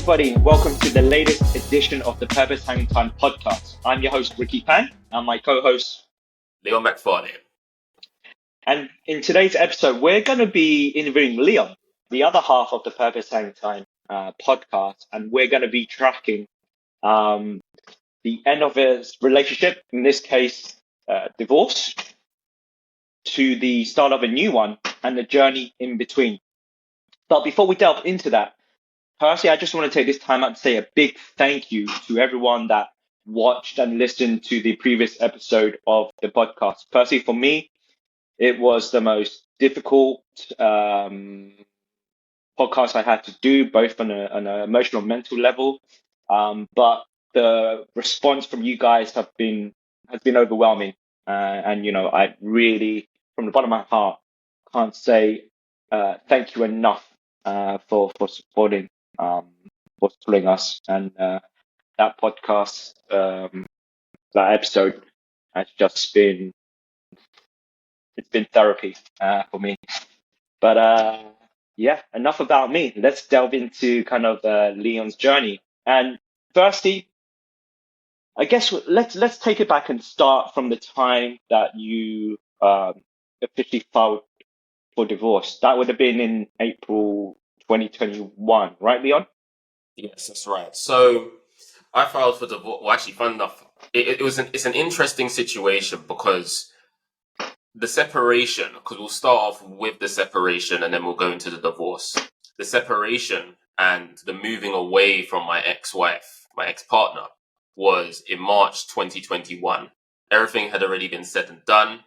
everybody, and welcome to the latest edition of the Purpose Hangtime podcast. I'm your host, Ricky Pan, and my co-host, Leon McFarlane. And in today's episode, we're going to be interviewing Leon, the other half of the Purpose Hangtime podcast, and we're going to be tracking the end of his relationship, in this case, divorce, to the start of a new one and the journey in between. But before we delve into that, firstly, I just want to take this time out to say a big thank you to everyone that watched and listened to the previous episode of the podcast. Firstly, for me, it was the most difficult podcast I had to do, both on an emotional, mental level. But the response from you guys has been overwhelming, and I really, from the bottom of my heart, can't say thank you enough for supporting us, and that podcast, that episode has just been therapy for me. But yeah, enough about me. Let's delve into kind of Leon's journey. And firstly, I guess let's take it back and start from the time that you officially filed for divorce. That would have been in April 2021, right, Leon? Yes, that's right. So I filed for divorce. Well, actually, fun enough, it's an interesting situation because the separation, because we'll start off with the separation and then we'll go into the divorce. The separation and the moving away from my ex-wife, my ex-partner, was in March 2021. Everything had already been said and done.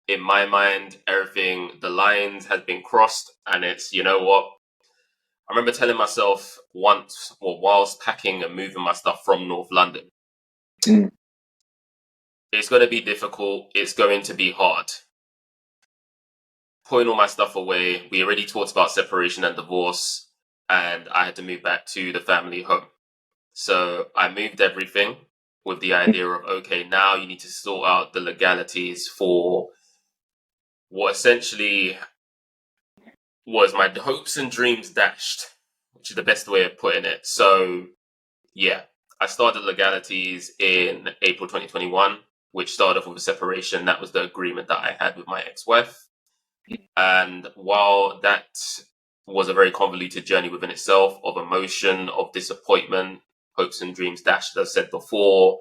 In my mind, the lines had been crossed, and it's, you know what? I remember telling myself once, or whilst packing and moving my stuff from North London, it's going to be difficult. It's going to be hard. Putting all my stuff away. We already talked about separation and divorce, and I had to move back to the family home. So I moved everything with the idea of, okay, now you need to sort out the legalities for what essentially was my hopes and dreams dashed, which is the best way of putting it. So yeah, I started legalities in April 2021, which started off with a separation. That was the agreement that I had with my ex-wife. And while that was a very convoluted journey within itself of emotion, of disappointment, hopes and dreams dashed, as I said before,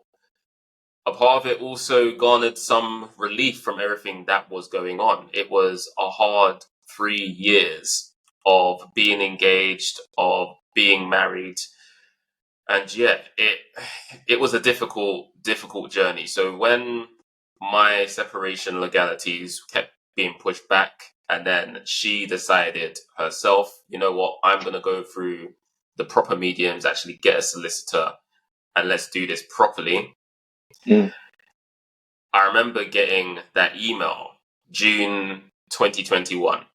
a part of it also garnered some relief from everything that was going on. It was a hard 3 years of being engaged, of being married. And yeah, it was a difficult journey. So when my separation legalities kept being pushed back, and then she decided herself, you know what, I'm going to go through the proper mediums, actually get a solicitor, and let's do this properly. I remember getting that email, June 2021.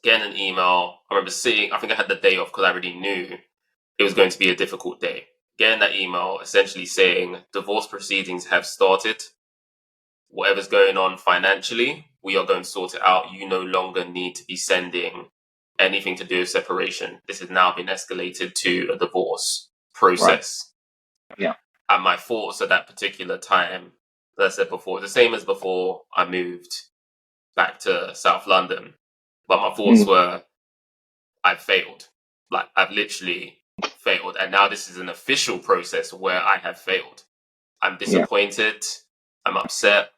Getting an email. I remember I think I had the day off because I already knew it was going to be a difficult day. Getting that email essentially saying divorce proceedings have started. Whatever's going on financially, we are going to sort it out. You no longer need to be sending anything to do with separation. This has now been escalated to a divorce process. Right. Yeah. And my thoughts at that particular time, as I said before, the same as before I moved back to South London. But my thoughts were, I've failed. Like, I've literally failed. And now this is an official process where I have failed. I'm disappointed. Yeah. I'm upset.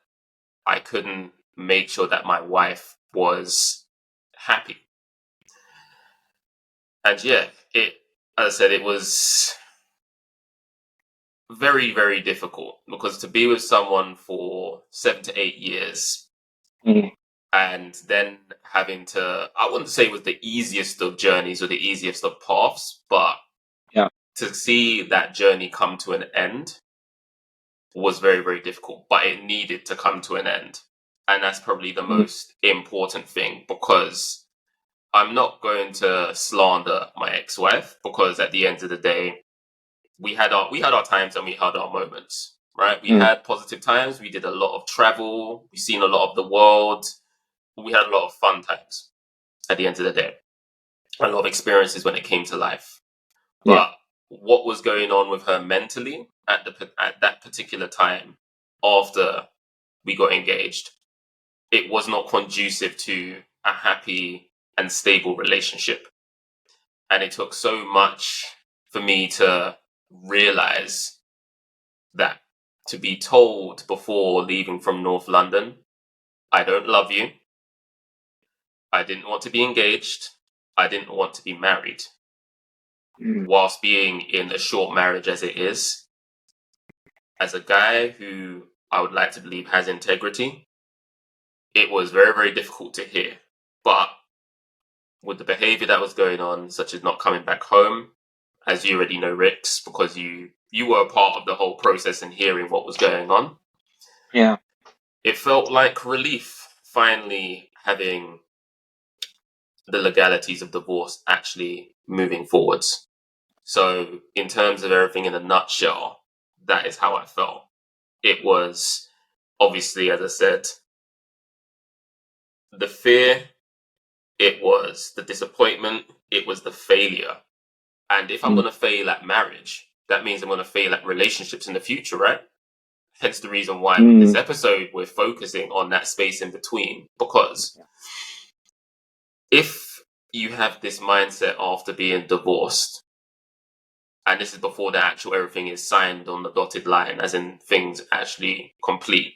I couldn't make sure that my wife was happy. And yeah, as I said, it was very, very difficult because to be with someone for 7 to 8 years and then having to, I wouldn't say it was the easiest of journeys or the easiest of paths, but to see that journey come to an end was very, very difficult, but it needed to come to an end. And that's probably the most important thing, because I'm not going to slander my ex-wife, because at the end of the day, we had our times and we had our moments, right? We had positive times. We did a lot of travel. We've seen a lot of the world. We had a lot of fun times at the end of the day. A lot of experiences when it came to life. But what was going on with her mentally at that particular time after we got engaged, it was not conducive to a happy and stable relationship. And it took so much for me to realize that, to be told before leaving from North London, I don't love you, I didn't want to be engaged, I didn't want to be married, whilst being in a short marriage as it is, as a guy who I would like to believe has integrity, it was very, very difficult to hear. But with the behavior that was going on, such as not coming back home, as you already know, Rix, because you were a part of the whole process and hearing what was going on. Yeah. It felt like relief finally having the legalities of divorce actually moving forwards. So in terms of everything in a nutshell, that is how I felt. It was obviously, as I said, the fear, it was the disappointment, it was the failure. And if I'm going to fail at marriage, that means I'm going to fail at relationships in the future, right? Hence the reason why with this episode, we're focusing on that space in between. Because if you have this mindset after being divorced, and this is before the actual everything is signed on the dotted line, as in things actually complete,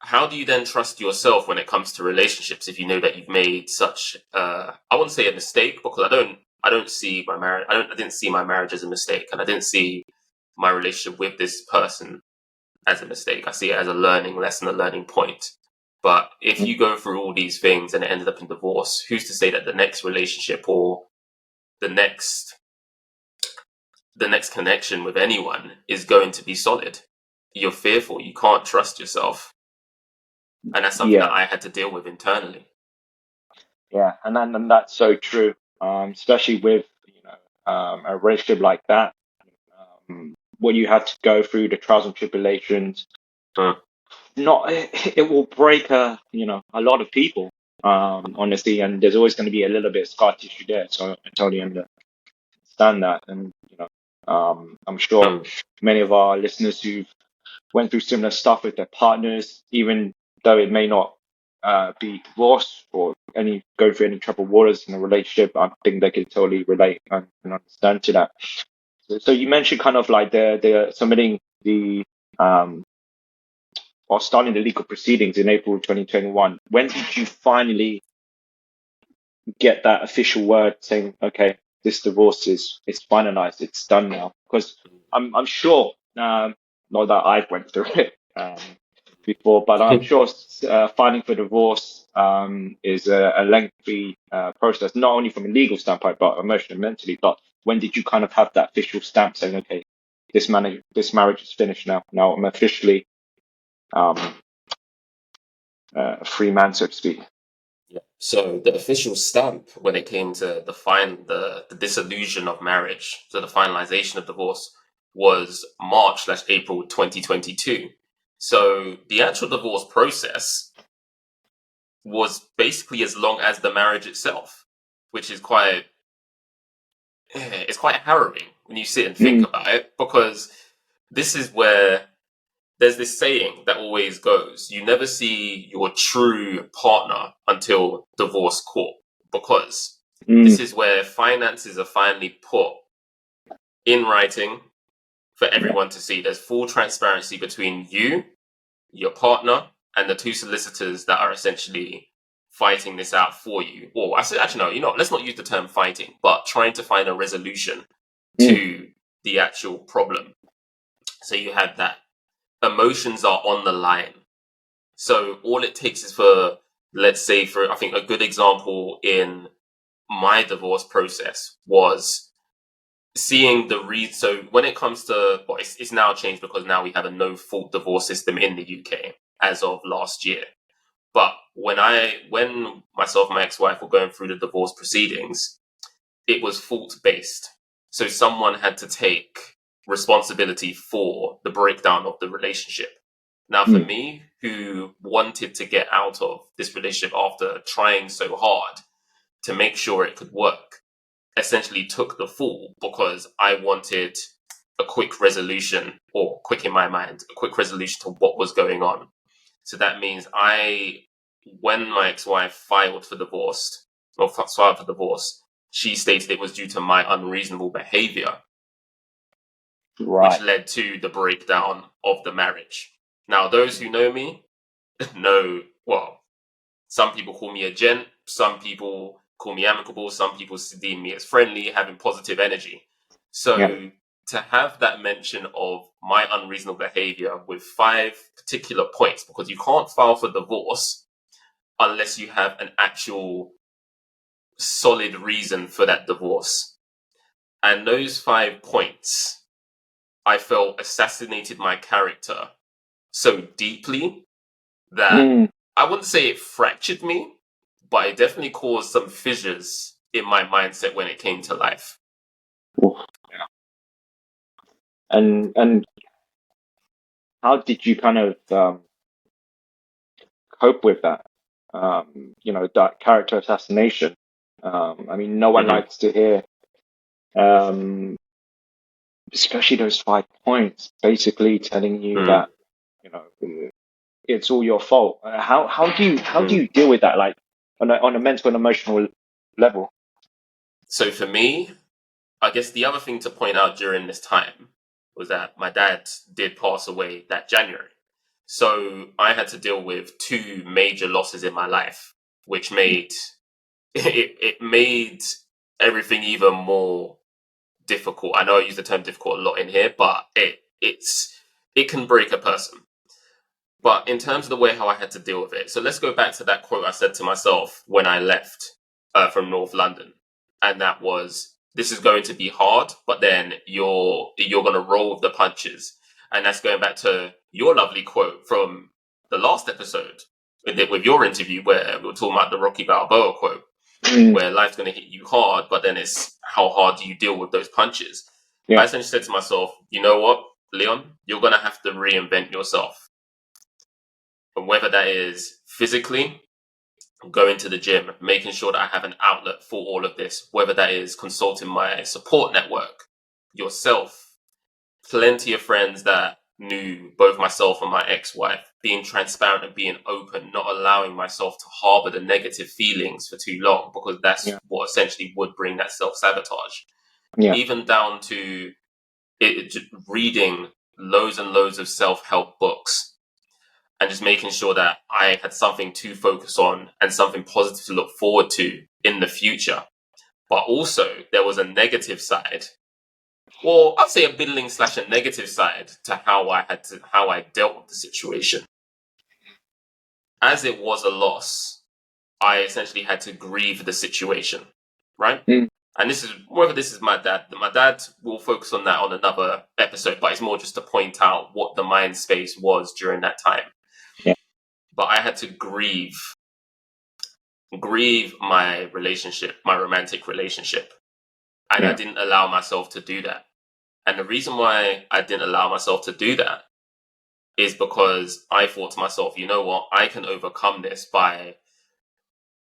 how do you then trust yourself when it comes to relationships if you know that you've made such I wouldn't say a mistake, because I don't see my marriage, I didn't see my marriage as a mistake, and I didn't see my relationship with this person as a mistake. I see it as a learning lesson, a learning point. But if you go through all these things and it ended up in divorce, who's to say that the next relationship or the next connection with anyone is going to be solid? You're fearful, you can't trust yourself. And that's something that I had to deal with internally. Yeah, and that's so true. Especially with a relationship like that, what you had to go through, the trials and tribulations. It will break a lot of people, honestly, and there's always going to be a little bit of scar tissue there. So I totally understand that, and I'm sure many of our listeners who've went through similar stuff with their partners, even though it may not be divorce or go through any troubled waters in a relationship, I think they could totally relate and understand to that. So you mentioned kind of like the submitting the or starting the legal proceedings in April 2021. When did you finally get that official word saying, okay, this divorce is finalized, it's done now? Because I'm sure, not that I've went through it before, but I'm sure filing for divorce is a lengthy process, not only from a legal standpoint, but emotionally and mentally. But when did you kind of have that official stamp saying, okay, this marriage is finished now. Now I'm officially a free man, so to speak. Yeah. So the official stamp when it came to the dissolution of marriage, so the finalization of divorce, was March/April 2022. So the actual divorce process was basically as long as the marriage itself, which is it's quite harrowing when you sit and think about it, because this is where there's this saying that always goes, you never see your true partner until divorce court, because this is where finances are finally put in writing for everyone to see. There's full transparency between you, your partner, and the two solicitors that are essentially fighting this out for you. Or I said, actually, no, let's not use the term fighting, but trying to find a resolution to the actual problem. So you have that. Emotions are on the line. So all it takes is for, let's say, I think a good example in my divorce process was seeing so when it comes to, well, it's now changed because now we have a no-fault divorce system in the UK as of last year. But when myself and my ex-wife were going through the divorce proceedings, it was fault-based. So someone had to take responsibility for the breakdown of the relationship. Now, for me, who wanted to get out of this relationship after trying so hard to make sure it could work, essentially took the fall because I wanted a quick resolution, or quick in my mind, a quick resolution to what was going on. So that means when my ex-wife filed for divorce, she stated it was due to my unreasonable behavior, which Right. led to the breakdown of the marriage. Now, those who know me know, well, some people call me a gent, some people call me amicable, some people deem me as friendly, having positive energy. So Yeah. to have that mention of my unreasonable behavior with 5 particular points, because you can't file for divorce unless you have an actual solid reason for that divorce. And those 5 points, I felt assassinated my character so deeply that Mm. I wouldn't say it fractured me, but it definitely caused some fissures in my mindset when it came to life. Oof. Yeah. And how did you kind of cope with that? That character assassination. I mean, no one Mm-hmm. likes to hear, um, especially those 5 points, basically telling you Mm. that it's all your fault. How do you deal with that, like on a mental and emotional level? So for me, I guess the other thing to point out during this time was that my dad did pass away that January. So I had to deal with 2 major losses in my life, which made it made everything even more difficult. I know I use the term difficult a lot in here, but it can break a person. But in terms of the way how I had to deal with it, so let's go back to that quote I said to myself when I left from North London, and that was, "This is going to be hard, but then you're going to roll with the punches." And that's going back to your lovely quote from the last episode with your interview, where we were talking about the Rocky Balboa quote, Mm. where life's going to hit you hard, but then it's how hard do you deal with those punches. I Yeah. essentially said to myself, you know what, Leon, you're going to have to reinvent yourself. And whether that is physically, going to the gym, making sure that I have an outlet for all of this, whether that is consulting my support network, yourself, plenty of friends that knew both myself and my ex-wife, being transparent and being open, not allowing myself to harbor the negative feelings for too long, because that's Yeah. what essentially would bring that self-sabotage. Yeah. Even down to reading loads and loads of self-help books, and just making sure that I had something to focus on and something positive to look forward to in the future. But also, there was a negative side, or I'd say a middling / a negative side to how I dealt with the situation. As it was a loss, I essentially had to grieve the situation, right? Mm. And this is my dad. My dad will focus on that on another episode, but it's more just to point out what the mind space was during that time. Yeah. But I had to grieve my relationship, my romantic relationship. And I Yeah. didn't allow myself to do that. And the reason why I didn't allow myself to do that is because I thought to myself, you know what, I can overcome this by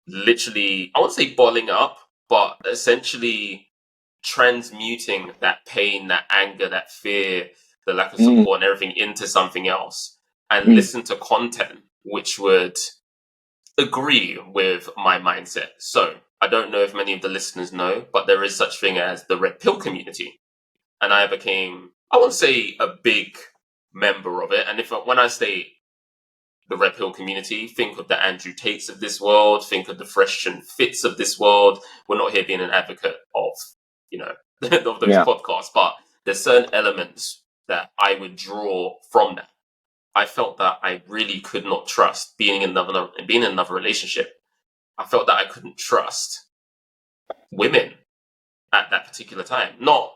literally, I won't say bottling up, but essentially transmuting that pain, that anger, that fear, the lack of Mm. support and everything into something else, and Mm. listen to content which would agree with my mindset. So I don't know if many of the listeners know, but there is such thing as the red pill community. And I became, I wouldn't say a big member of it. And when I say the red pill community, think of the Andrew Tates of this world, think of the Fresh and Fits of this world. We're not here being an advocate of, of those Yeah. podcasts, but there's certain elements that I would draw from that. I felt that I really could not trust being in another relationship. I felt that I couldn't trust women at that particular time. Not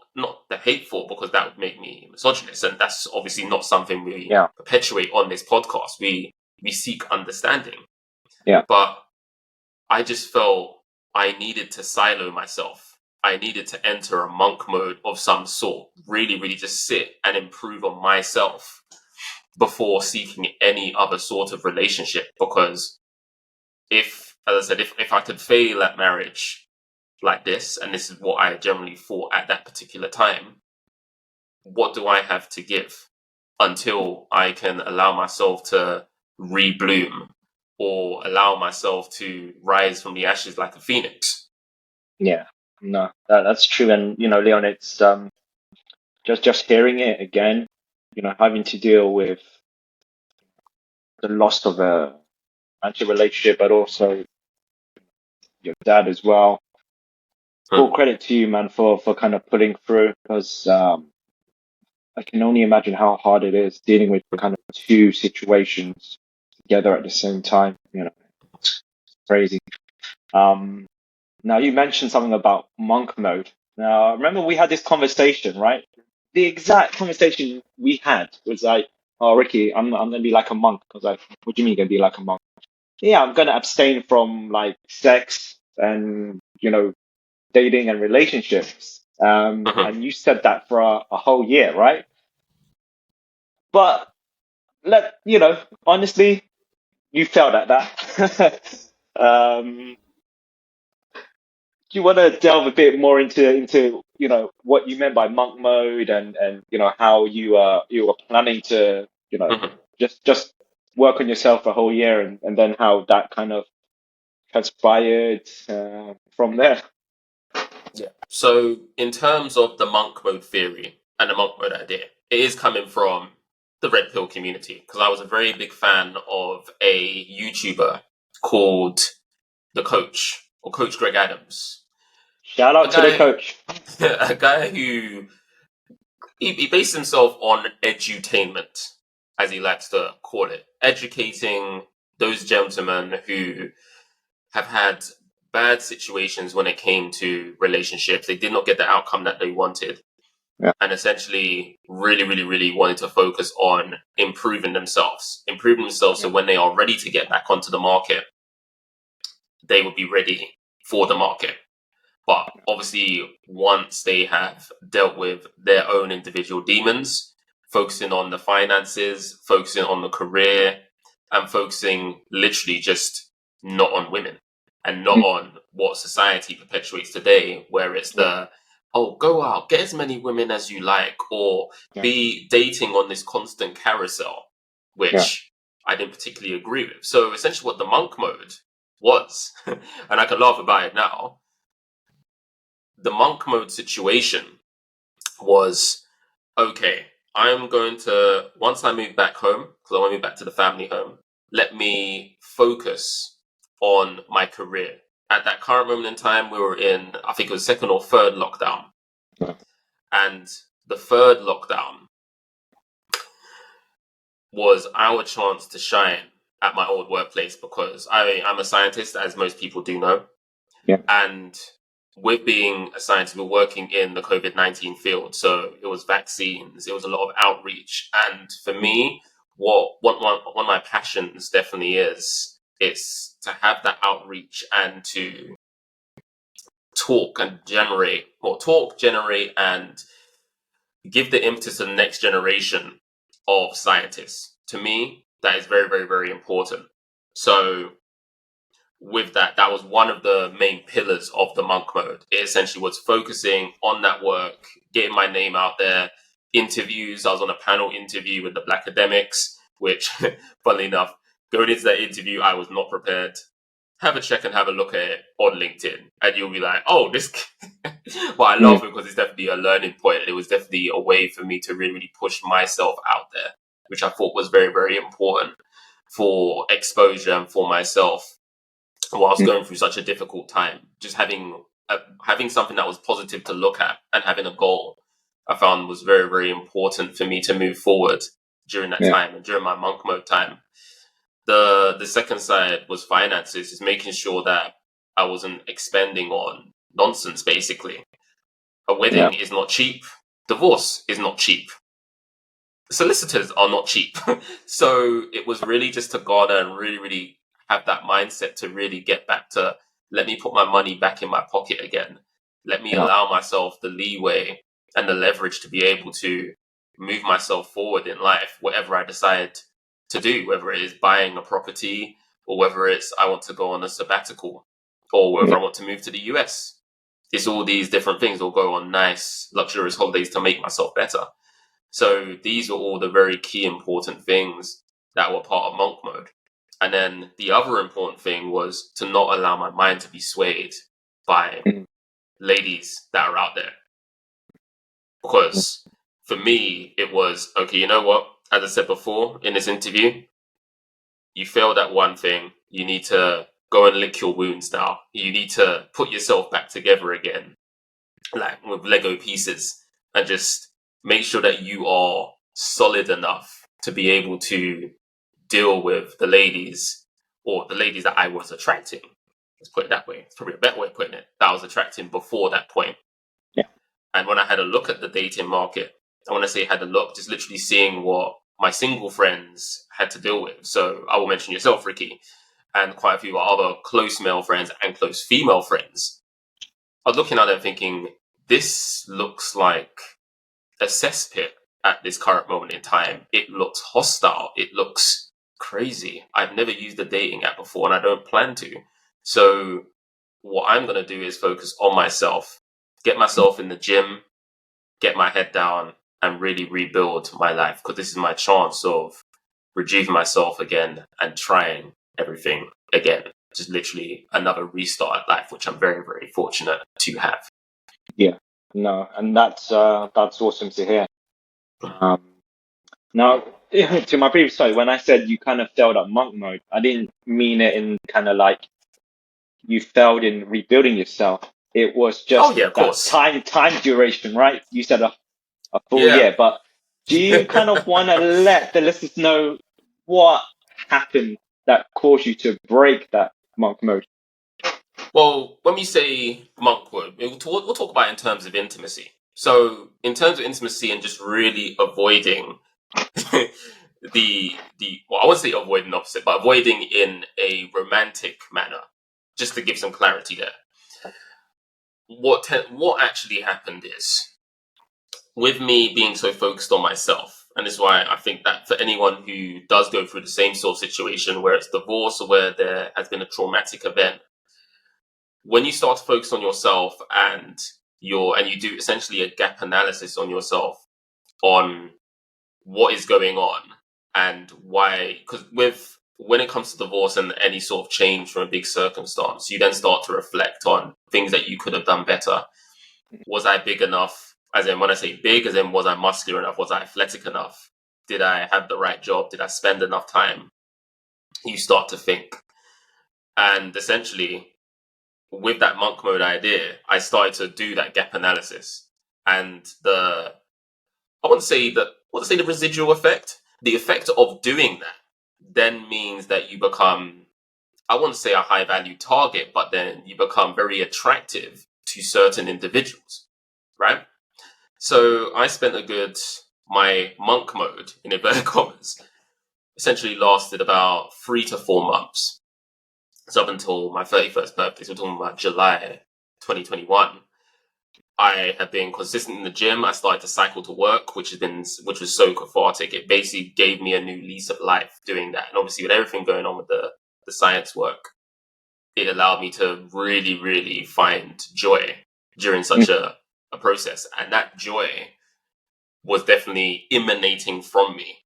the hateful, because that would make me misogynist, and that's obviously not something we Yeah. perpetuate on this podcast. We seek understanding. Yeah. But I just felt I needed to silo myself. I needed to enter a monk mode of some sort. Really, really just sit and improve on myself before seeking any other sort of relationship. Because as I said, if I could fail at marriage, like this, and this is what I generally thought at that particular time. What do I have to give until I can allow myself to rebloom or allow myself to rise from the ashes like a phoenix? Yeah, no, that's true. And, Leon, it's just hearing it again, having to deal with the loss of a romantic relationship, but also your dad as well. Full Hmm. credit to you, man, for kind of pulling through, because I can only imagine how hard it is dealing with kind of two situations together at the same time. It's crazy. Um, Now, you mentioned something about monk mode. Now, remember we had this conversation, right? The exact conversation we had was like, "Oh, Ricky, I'm gonna be like a monk." I was like, "What do you mean you're gonna be like a monk?" Yeah, I'm gonna abstain from like sex and dating and relationships. Hmm. And you said that for a whole year, right? But honestly, you failed at that. um, do you want to delve a bit more into what you meant by monk mode and how you were planning to Hmm. just work on yourself a whole year and then how that kind of transpired from there? Yeah. So, in terms of the monk mode theory and the monk mode idea, it is coming from the red pill community because I was a very big fan of a YouTuber called The Coach or Coach Greg Adams, Shout a out to the guy, coach. a guy who he based himself on edutainment, as he likes to call it, educating those gentlemen who have had bad situations when it came to relationships. They did not get the outcome that they wanted. Yeah, And essentially, really, really, really wanted to focus on improving themselves so yeah, when they are ready to get back onto the market, they would be ready for the market. But obviously, once they have dealt with their own individual demons, focusing on the finances, focusing on the career, and focusing literally just not on women and not mm, on what society perpetuates today, where it's yeah, oh, go out, get as many women as you like, or yeah, be dating on this constant carousel, yeah, which I didn't particularly agree with. So essentially, what the monk mode was, and I can laugh about it now, the monk mode situation was okay. I'm going to, once I move back home, because I want to move back to the family home, let me focus on my career. At that current moment in time, we were in, I think it was second or third lockdown. yeah, And the third lockdown was our chance to shine at my old workplace because I'm a scientist, as most people do know. yeah, And with being a scientist, we're working in the COVID-19 field. So it was vaccines, it was a lot of outreach. And for mm, me, one of my passions definitely is it's to have that outreach and to talk, generate, and give the impetus to the next generation of scientists. To me, that is very, very, very important. So with that, that was one of the main pillars of the monk mode. It essentially was focusing on that work, getting my name out there, interviews. I was on a panel interview with the Black academics, which, funnily enough, going into that interview, I was not prepared. Have a check and have a look at it on LinkedIn, and you'll be like, "Oh, this." Well, I mm, love it because it's definitely a learning point. It was definitely a way for me to really, really push myself out there, which I thought was very, very important for exposure and for myself whilst mm, going through such a difficult time. Just having something that was positive to look at and having a goal, I found was very, very important for me to move forward during that yeah, time and during my monk mode time. The second side was finances, is making sure that I wasn't expending on nonsense. Basically, a yeah, wedding is not cheap. Divorce is not cheap. Solicitors are not cheap. So it was really just to garner and really, really have that mindset to really get back to let me put my money back in my pocket again. Let me yeah, allow myself the leeway and the leverage to be able to move myself forward in life, whatever I decide to do, whether it is buying a property or whether it's I want to go on a sabbatical or whether yeah, I want to move to the US. It's all these different things. I'll go on nice, luxurious holidays to make myself better. So these are all the very key important things that were part of monk mode. And then the other important thing was to not allow my mind to be swayed by ladies that are out there. Because for me, it was, okay, you know what? As I said before in this interview, you failed at one thing. You need to go and lick your wounds now. You need to put yourself back together again, like with Lego pieces, and just make sure that you are solid enough to be able to deal with the ladies, or the ladies that I was attracting. Let's put it that way. It's probably a better way of putting it. That I was attracting before that point. Yeah. And when I had a look at the dating market, I want to say had a look, just literally seeing what my single friends had to deal with. So I will mention yourself, Ricky, and quite a few other close male friends and close female friends. I was looking at them thinking, this looks like a cesspit at this current moment in time. It looks hostile. It looks crazy. I've never used a dating app before and I don't plan to. So what I'm going to do is focus on myself, get myself in the gym, get my head down and really rebuild my life, because this is my chance of rejuvenating myself again and trying everything again. Just literally another restart at life, which I'm very, very fortunate to have. Yeah, no, and that's awesome to hear. Now, to my previous story, when I said you kind of failed at monk mode, I didn't mean it in kind of like you failed in rebuilding yourself. It was just of that course. time duration, right? You said a full Yeah. year, but do you kind of want to let the listeners know what happened that caused you to break that monk mode? Well, when we say monk mode, we'll talk about it in terms of intimacy. So in terms of intimacy and just really avoiding I won't say avoiding opposite, but avoiding in a romantic manner, just to give some clarity there. What actually happened is, with me being so focused on myself, and this is why I think that for anyone who does go through the same sort of situation, where it's divorce or where there has been a traumatic event, when you start to focus on yourself and you do essentially a gap analysis on yourself, on what is going on and why, because when it comes to divorce and any sort of change from a big circumstance, you then start to reflect on things that you could have done better. Was I big enough? As in, when I say big, as in, was I muscular enough? Was I athletic enough? Did I have the right job? Did I spend enough time? You start to think. And essentially, with that monk mode idea, I started to do that gap analysis. And I wouldn't say the residual effect. The effect of doing that then means that you become, I wouldn't say a high value target, but then you become very attractive to certain individuals, right? So I spent my monk mode, in inverted commas, essentially lasted about 3 to 4 months. It's up until my 31st birthday, so we're talking about July 2021. I have been consistent in the gym. I started to cycle to work, which was so cathartic. It basically gave me a new lease of life doing that. And obviously with everything going on with the science work, it allowed me to really, really find joy during such a process. And that joy was definitely emanating from me.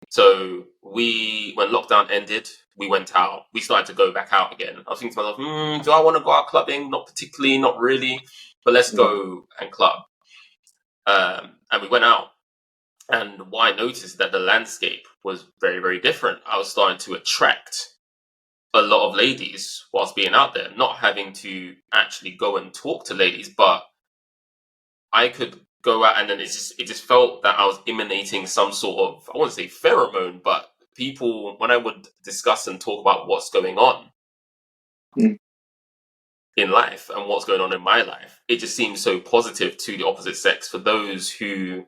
So when lockdown ended, we went out. We started to go back out again. I was thinking to myself, do I want to go out clubbing? Not particularly, not really, but let's go and club. And we went out. And what I noticed that the landscape was very, very different. I was starting to attract a lot of ladies whilst being out there, not having to actually go and talk to ladies, but I could go out, and then it just felt that I was emanating some sort of, I wouldn't say pheromone, but people, when I would discuss and talk about what's going on in life and what's going on in my life, it just seemed so positive to the opposite sex, for those who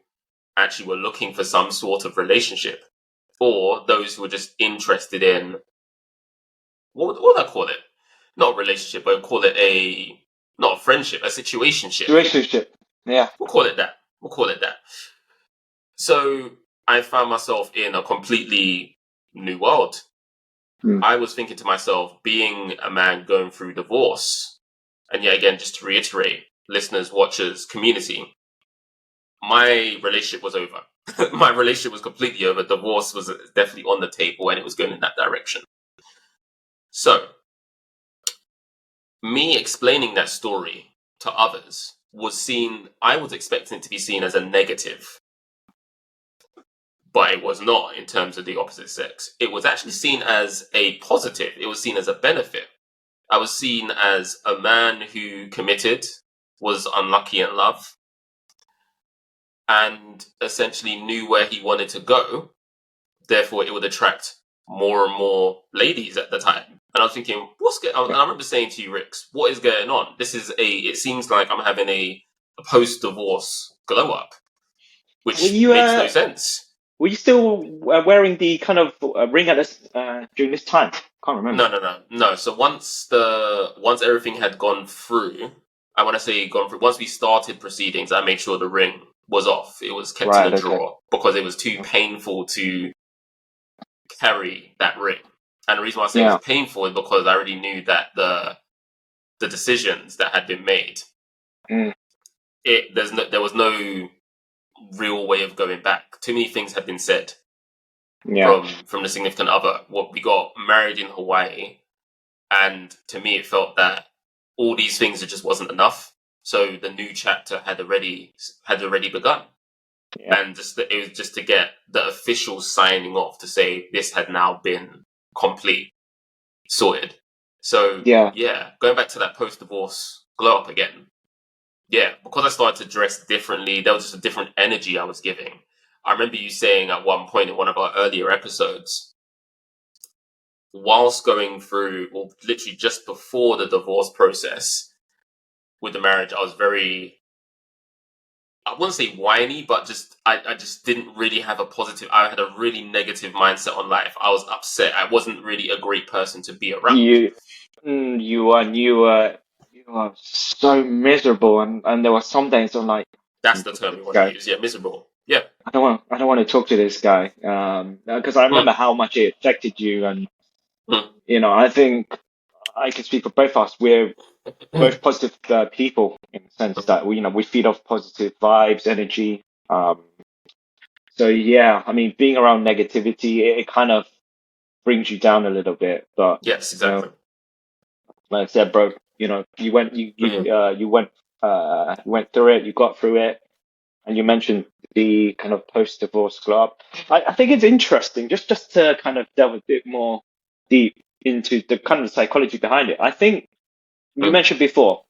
actually were looking for some sort of relationship, or those who were just interested in, what would I call it? Not a relationship, but I'd call it not a friendship, a situationship. Relationship, yeah. We'll call it that. So I found myself in a completely new world. I was thinking to myself, being a man going through divorce, and yet again, just to reiterate, listeners, watchers, community, my relationship was over. My relationship was completely over. Divorce was definitely on the table and it was going in that direction. So, me explaining that story to others I was expecting it to be seen as a negative, but it was not in terms of the opposite sex. It was actually seen as a positive. It was seen as a benefit. I was seen as a man who committed, was unlucky in love, and essentially knew where he wanted to go. Therefore, it would attract more and more ladies at the time. And I was thinking, and I remember saying to you, Rix, what is going on? It seems like I'm having a post-divorce glow up, Were which you makes no sense. were you still wearing the kind of ring at this during this time? Can't remember. No. So once everything had gone through, I want to say gone through. Once we started proceedings, I made sure the ring was off. It was kept in a drawer because it was too painful to carry that ring. And the reason why I say it was painful is because I already knew that the decisions that had been made, there was no real way of going back. Too many things had been said from the significant other. We got married in Hawaii, and to me, it felt that all these things just wasn't enough. So the new chapter had already begun. And it was just to get the official signing off to say this had now been complete, sorted. So going back to that post-divorce glow up again. Yeah, because I started to dress differently, there was just a different energy I was giving. I remember you saying at one point in one of our earlier episodes, whilst going through, well, literally just before the divorce process with the marriage, I was very, I wouldn't say whiny, but I just didn't really have a positive. I had a really negative mindset on life. I was upset. I wasn't really a great person to be around. You are so miserable, and there were some days I'm like, that's the term we want to use. Yeah, miserable. Yeah. I don't want to talk to this guy because I remember how much it affected you, and I think I can speak for both of us. We're both positive people in the sense that we feed off positive vibes, energy. So yeah, I mean, being around negativity, it kind of brings you down a little bit. But yes, exactly. Like I said, bro, you went through it, you got through it, and you mentioned the kind of post-divorce glow up. I think it's interesting just to kind of delve a bit more deep into the kind of psychology behind it. I think you mentioned before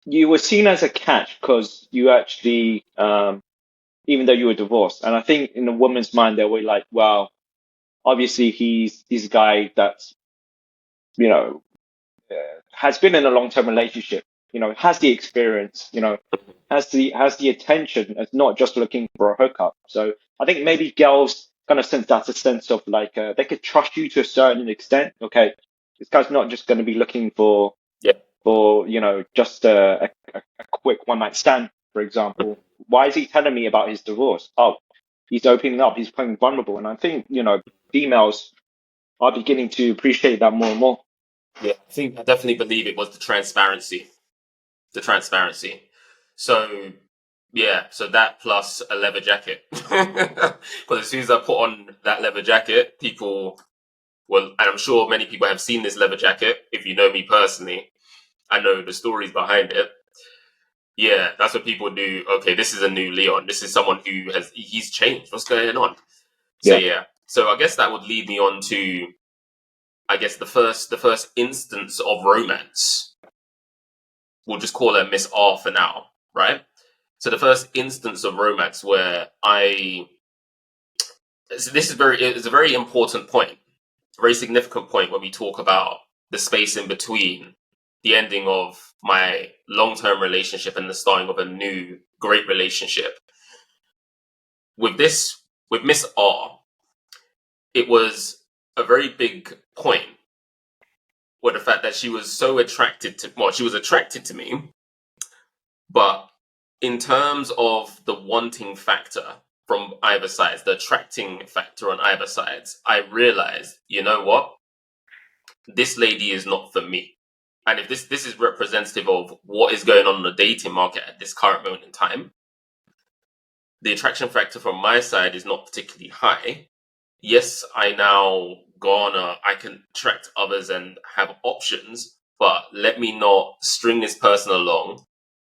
you were seen as a catch because you actually, even though you were divorced, and I think in a woman's mind they were like, well, obviously he's a guy that's has been in a long-term relationship, has the experience, has the attention, as not just looking for a hookup. So I think maybe girls kind of sense that's a sense of like they could trust you to a certain extent. Okay, this guy's not just going to be looking for just a quick one night stand, for example. Why is he telling me about his divorce? Oh, he's opening up, he's playing vulnerable, and I think females are beginning to appreciate that more and more. Yeah, I definitely believe it was the transparency. So that plus a leather jacket. Because as soon as I put on that leather jacket, and I'm sure many people have seen this leather jacket. If you know me personally, I know the stories behind it. Yeah, that's what people knew. Okay, this is a new Leon. This is someone he's changed. What's going on? So so I guess that would lead me on to, I guess the first instance of romance. We'll just call her Miss R for now, right? So the first instance of romance where it's a very important point, a very significant point when we talk about the space in between the ending of my long-term relationship and the starting of a new great relationship. With Miss R, it was a very big point where the fact that she was so attracted to me, but in terms of the wanting factor from either sides, the attracting factor on either sides, I realized, you know what? This lady is not for me. and if this is representative of what is going on in the dating market at this current moment in time, the attraction factor from my side is not particularly high. Yes, I now garner, I can attract others and have options, but let me not string this person along.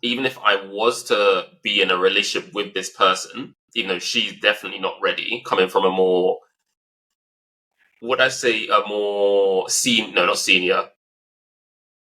Even if I was to be in a relationship with this person, even though she's definitely not ready, coming from a more, would I say a more not senior,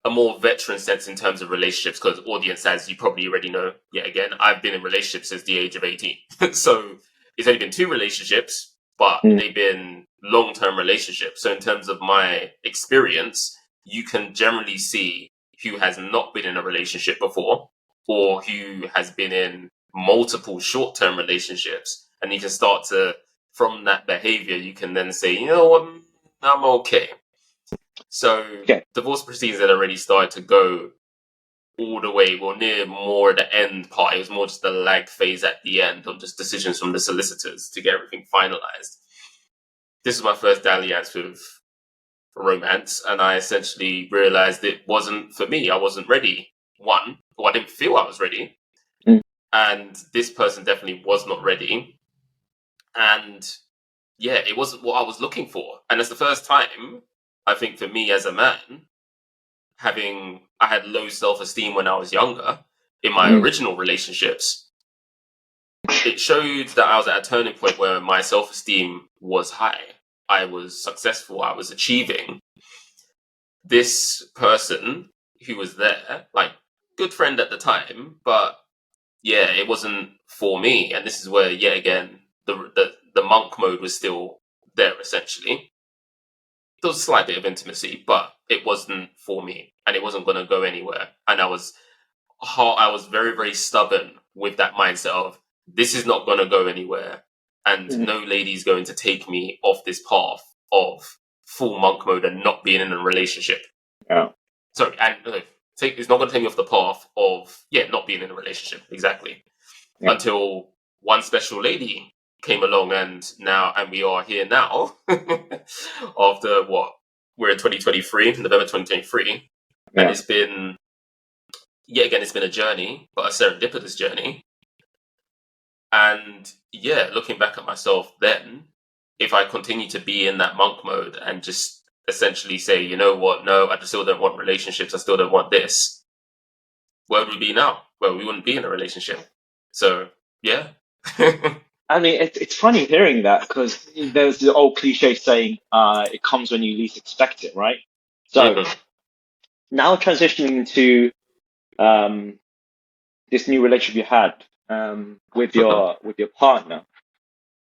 a more veteran sense in terms of relationships, because audience, as you probably already know, yet again, I've been in relationships since the age of 18. So it's only been 2 relationships, but they've been long-term relationships. So in terms of my experience, you can generally see who has not been in a relationship before or who has been in multiple short-term relationships. And you can start to, from that behavior, you can then say, you know what, I'm okay. So divorce proceedings had already started to go all the way, well, near more at the end part. It was more just the lag phase at the end of just decisions from the solicitors to get everything finalized. This was my first dalliance with romance, and I essentially realized it wasn't for me. I wasn't ready. One, or I didn't feel I was ready. And this person definitely was not ready. And yeah, it wasn't what I was looking for. And it's the first time, I think, for me as a man, I had low self-esteem when I was younger in my original relationships. It showed that I was at a turning point where my self-esteem was high. I was successful. I was achieving. This person who was there, like, good friend at the time, but yeah, it wasn't for me. And this is where, yet again, the monk mode was still there, essentially. There was a slight bit of intimacy, but it wasn't for me, and it wasn't going to go anywhere. And I was very, very stubborn with that mindset of, this is not going to go anywhere, and no lady's going to take me off this path of full monk mode and not being in a relationship. Sorry, and it's not going to take me off the path of not being in a relationship, exactly. Until one special lady came along, and we are here now. After what, we're in 2023, November 2023, and it's been, yet again, it's been a journey, but a serendipitous journey. And yeah, looking back at myself then, if I continue to be in that monk mode and just essentially say, you know what, no, I still don't want relationships, I still don't want this, where would we be now? Well, we wouldn't be in a relationship. So yeah. I mean, it's funny hearing that, because there's the old cliche saying, it comes when you least expect it, right? So now transitioning to this new relationship you had with your partner,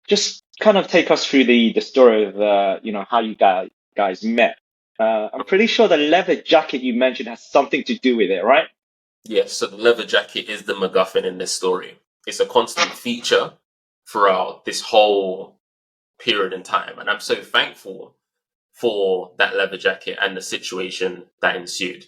just kind of take us through the story of how you guys met. I'm pretty sure the leather jacket you mentioned has something to do with it, right? Yes, so the leather jacket is the MacGuffin in this story. It's a constant feature throughout this whole period in time, and I'm so thankful for that leather jacket and the situation that ensued.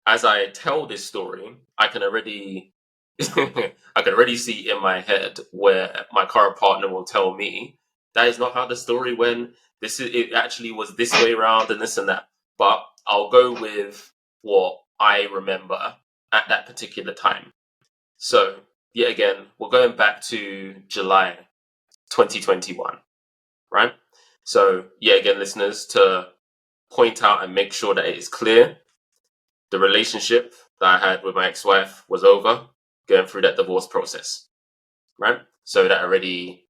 As I tell this story, I can already see in my head where my current partner will tell me that is not how the story went. It actually was this way around and this and that. But I'll go with what I remember at that particular time. So yet again, we're going back to July 2021, right? So yet again, listeners, to point out and make sure that it is clear, the relationship that I had with my ex-wife was over, going through that divorce process, right? So that already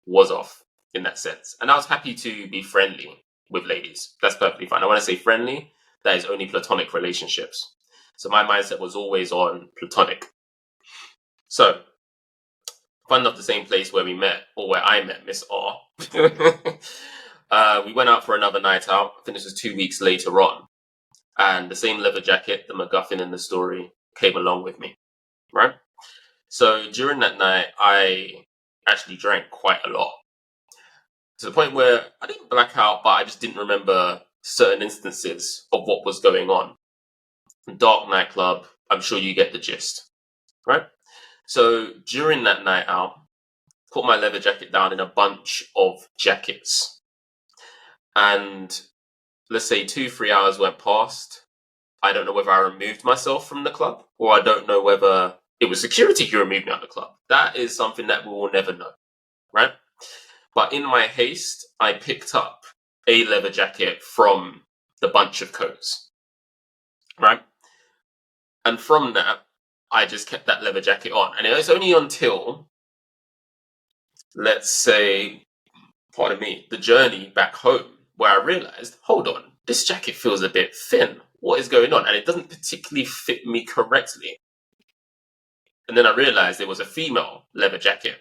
was off in that sense. And I was happy to be friendly with ladies. That's perfectly fine. I want to say friendly, that is only platonic relationships. So my mindset was always on platonic. So, fun enough, the same place where we met, or where I met Miss R. We went out for another night out. I think this was 2 weeks later on. And the same leather jacket, the MacGuffin in the story, came along with me, right? So during that night, I actually drank quite a lot, to the point where I didn't black out, but I just didn't remember certain instances of what was going on. Dark nightclub, I'm sure you get the gist, right? So during that night out, put my leather jacket down in a bunch of jackets. And let's say 2-3 hours went past. I don't know whether I removed myself from the club, or I don't know whether it was security who removed me out of the club. That is something that we will never know, right? But in my haste, I picked up a leather jacket from the bunch of coats, right? And from that, I just kept that leather jacket on. And it was only until, let's say, pardon me, the journey back home where I realized, hold on, this jacket feels a bit thin. What is going on? And it doesn't particularly fit me correctly. And then I realized it was a female leather jacket.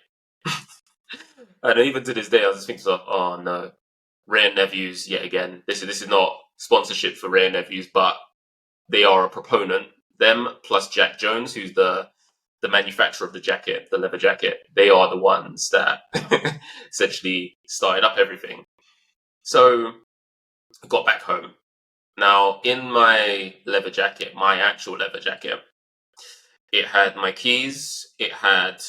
And even to this day, I was just thinking, oh no, Rare Nephews yet again. This is not sponsorship for Rare Nephews, but they are a proponent. Them plus Jack Jones, who's the manufacturer of the jacket, the leather jacket. They are the ones that essentially started up everything. So I got back home. Now, in my leather jacket, my actual leather jacket, it had my keys, it had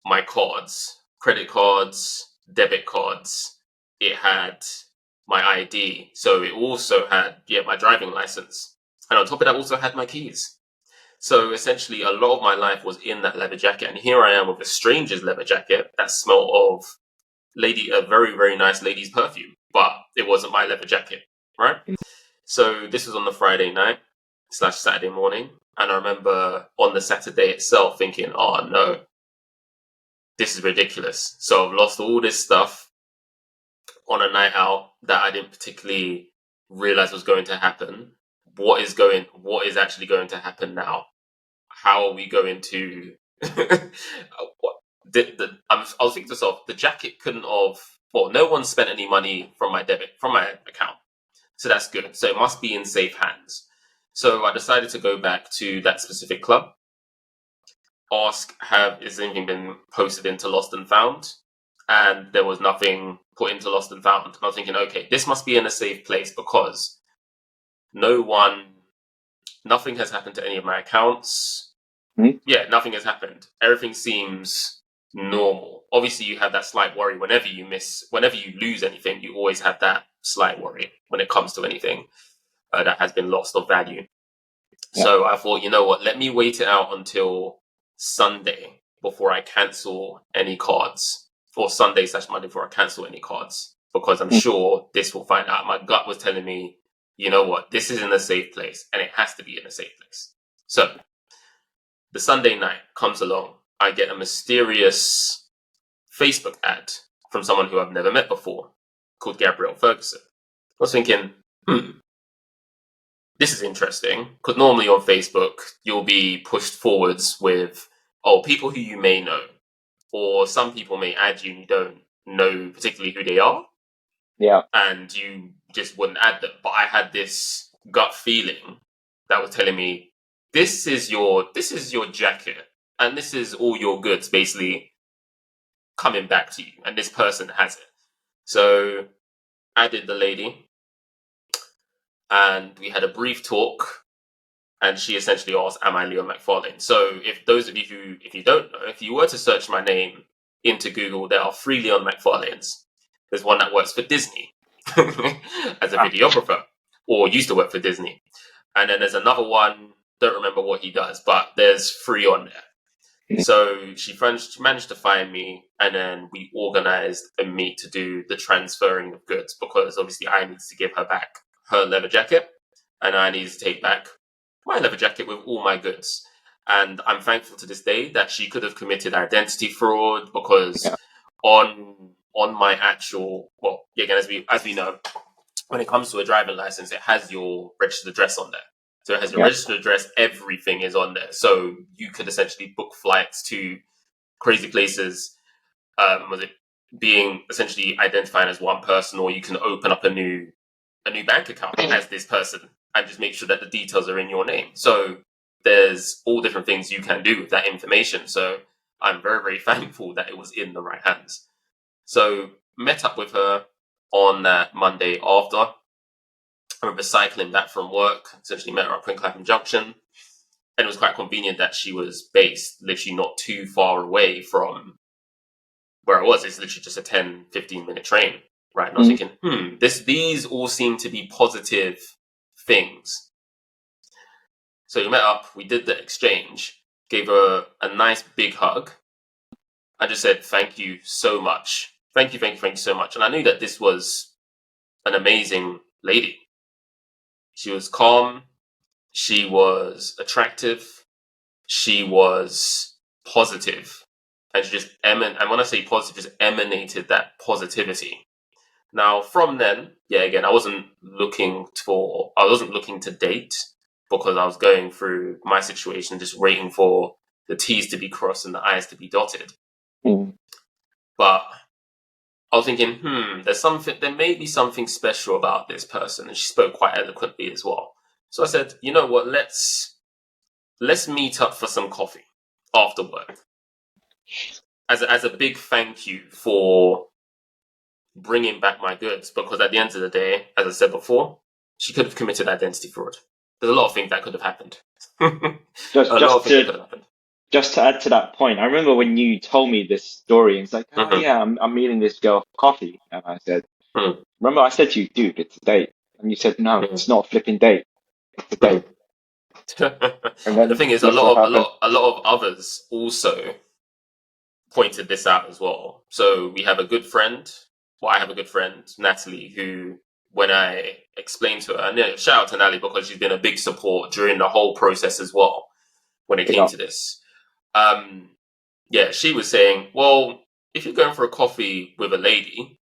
my cards, credit cards, debit cards. It had my ID. So it also had, my driving license. And on top of that, also had my keys. So essentially, a lot of my life was in that leather jacket. And here I am with a stranger's leather jacket that smelled of a very, very nice lady's perfume. But it wasn't my leather jacket, right? So this was on the Friday night / Saturday morning. And I remember on the Saturday itself thinking, oh no, this is ridiculous. So I've lost all this stuff on a night out that I didn't particularly realize was going to happen. What is actually going to happen now? How are we going to I was thinking to myself, the jacket couldn't have, well, no one spent any money from my account. So that's good. So it must be in safe hands. So I decided to go back to that specific club, ask, has anything been posted into Lost and Found? And there was nothing put into Lost and Found. And I was thinking, okay, this must be in a safe place because nothing has happened to any of my accounts. Yeah, nothing has happened. Everything seems normal. Obviously, you have that slight worry whenever you lose anything. You always have that slight worry when it comes to anything that has been lost of value. Yeah. So I thought, you know what? Let me wait it out until Sunday before I cancel any cards, or Sunday / Monday before I cancel any cards, because I'm sure this will find out. My gut was telling me, you know what? This is in a safe place, and it has to be in a safe place. So the Sunday night comes along. I get a mysterious Facebook ad from someone who I've never met before, called Gabrielle Ferguson. I was thinking, this is interesting, because normally on Facebook, you'll be pushed forwards with, people who you may know, or some people may add you and you don't know particularly who they are. Yeah. And you just wouldn't add them. But I had this gut feeling that was telling me, this is your jacket, and this is all your goods basically coming back to you, and this person has it. So I added the lady, and we had a brief talk, and she essentially asked, am I Leon McFarlane? So if those of you if you don't know, if you were to search my name into Google, there are 3 Leon McFarlanes. There's one that works for Disney as a videographer, or used to work for Disney. And then there's another one, don't remember what he does, but there's 3 on there. So she managed to find me, and then we organized a meet to do the transferring of goods, because obviously I needed to give her back her leather jacket, and I needed to take back my leather jacket with all my goods. And I'm thankful to this day that she could have committed identity fraud, because on my actual, again, as we know, when it comes to a driving license, it has your registered address on there. So it has your registered address, everything is on there. So you could essentially book flights to crazy places, being essentially identified as one person, or you can open up a new bank account as this person and just make sure that the details are in your name. So there's all different things you can do with that information. So I'm very, very thankful that it was in the right hands. So met up with her on that Monday after. I remember cycling back from work, essentially met her at Clapham Junction. And it was quite convenient that she was based literally not too far away from where I was. It's literally just a 10, 15-minute train, right? And I was thinking, these all seem to be positive things. So we met up, we did the exchange, gave her a nice big hug. I just said, thank you so much. Thank you so much. And I knew that this was an amazing lady. She was calm. She was attractive. She was positive. And she just and when I say positive, just emanated that positivity. Now, from then, again, I wasn't looking to date because I was going through my situation, just waiting for the T's to be crossed and the I's to be dotted. Mm. But I was thinking, there may be something special about this person. And she spoke quite eloquently as well. So I said, you know what, let's meet up for some coffee after work. As a big thank you for bringing back my goods, because at the end of the day, as I said before, she could have committed identity fraud. There's a lot of things that could have happened. Just to add to that point, I remember when you told me this story, and it's like, oh yeah, I'm meeting this girl for coffee, and I said, remember I said to you, dude, it's a date, and you said, no, it's not a flipping date, it's a date. And the thing is, a lot of others also pointed this out as well. So we have a good friend. Well, I have a good friend, Natalie, who, when I explained to her, and shout out to Natalie because she's been a big support during the whole process as well when it came to this. She was saying, well, if you're going for a coffee with a lady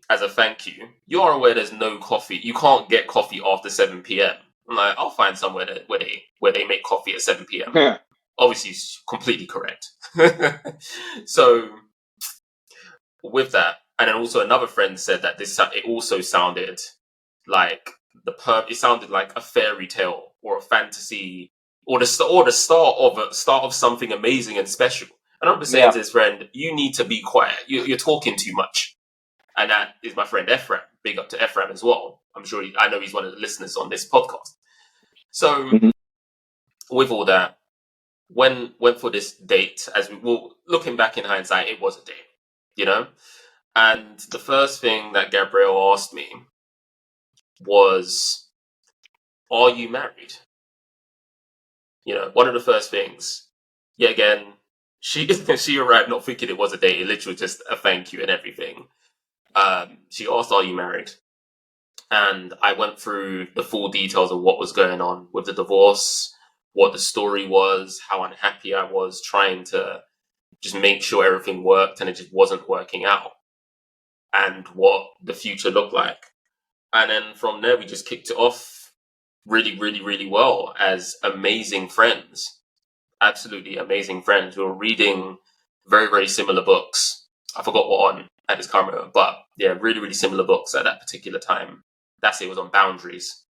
as a thank you, you are aware there's no coffee. You can't get coffee after 7 p.m. I'm like, I'll find somewhere where they make coffee at 7 p.m. Yeah. Obviously, it's completely correct. So with that, and then also another friend said that it also sounded like it sounded like a fairy tale or a fantasy or the start of something amazing and special. And I remember saying to this friend, you need to be quiet. You're talking too much. And that is my friend Ephraim. Big up to Ephraim as well. I know he's one of the listeners on this podcast. So with all that, went for this date, looking back in hindsight, it was a date, And the first thing that Gabrielle asked me was, are you married? One of the first things. Yet again, she arrived not thinking it was a date, it literally just a thank you and everything. She asked, are you married? And I went through the full details of what was going on with the divorce, what the story was, how unhappy I was, trying to just make sure everything worked, and it just wasn't working out, and what the future looked like. And then from there, we just kicked it off really, really, really well as amazing friends. Absolutely amazing friends. We were reading very, very similar books. I forgot what on at this current moment, but yeah, really, really similar books at that particular time. It was on boundaries.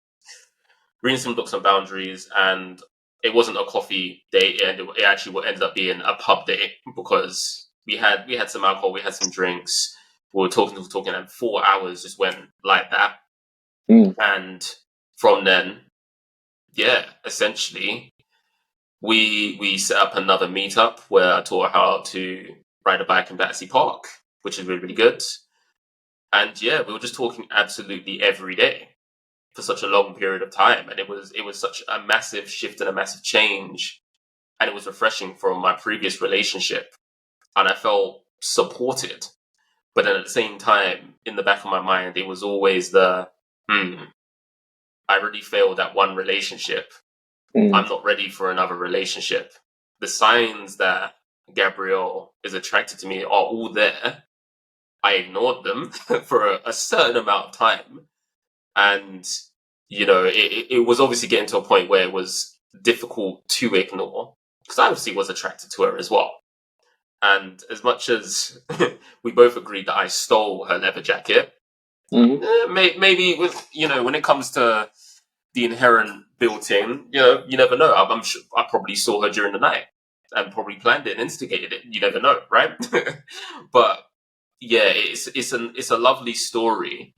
Reading some books on boundaries, and it wasn't a coffee date, and it actually ended up being a pub date because we had some alcohol, we had some drinks, we were talking, and 4 hours just went like that. And from then, essentially, we set up another meetup where I taught her how to ride a bike in Battersea Park, which is really, really good. And we were just talking absolutely every day for such a long period of time. And it was such a massive shift and a massive change. And it was refreshing from my previous relationship. And I felt supported. But then at the same time, in the back of my mind, it was always I already failed at one relationship. I'm not ready for another relationship. The signs that Gabrielle is attracted to me are all there. I ignored them for a certain amount of time. And, it was obviously getting to a point where it was difficult to ignore, because I obviously was attracted to her as well. And as much as we both agreed that I stole her leather jacket, maybe with, when it comes to the inherent built-in, you never know. I'm sure I probably saw her during the night and probably planned it and instigated it. You never know, right? But it's a lovely story.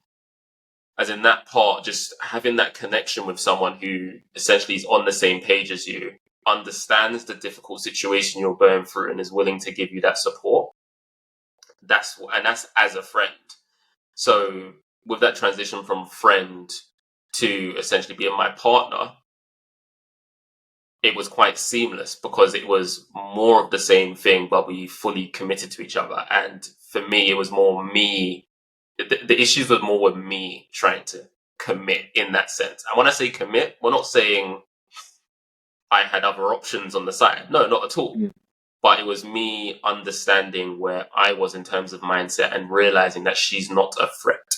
As in that part, just having that connection with someone who essentially is on the same page as you, understands the difficult situation you're going through, and is willing to give you that support. That's as a friend. So with that transition from friend to essentially being my partner, it was quite seamless because it was more of the same thing, but we fully committed to each other. And for me, it was more me. The issues were more with me trying to commit in that sense. And when I say commit, we're not saying I had other options on the side. No, not at all. Mm. But it was me understanding where I was in terms of mindset and realizing that she's not a threat.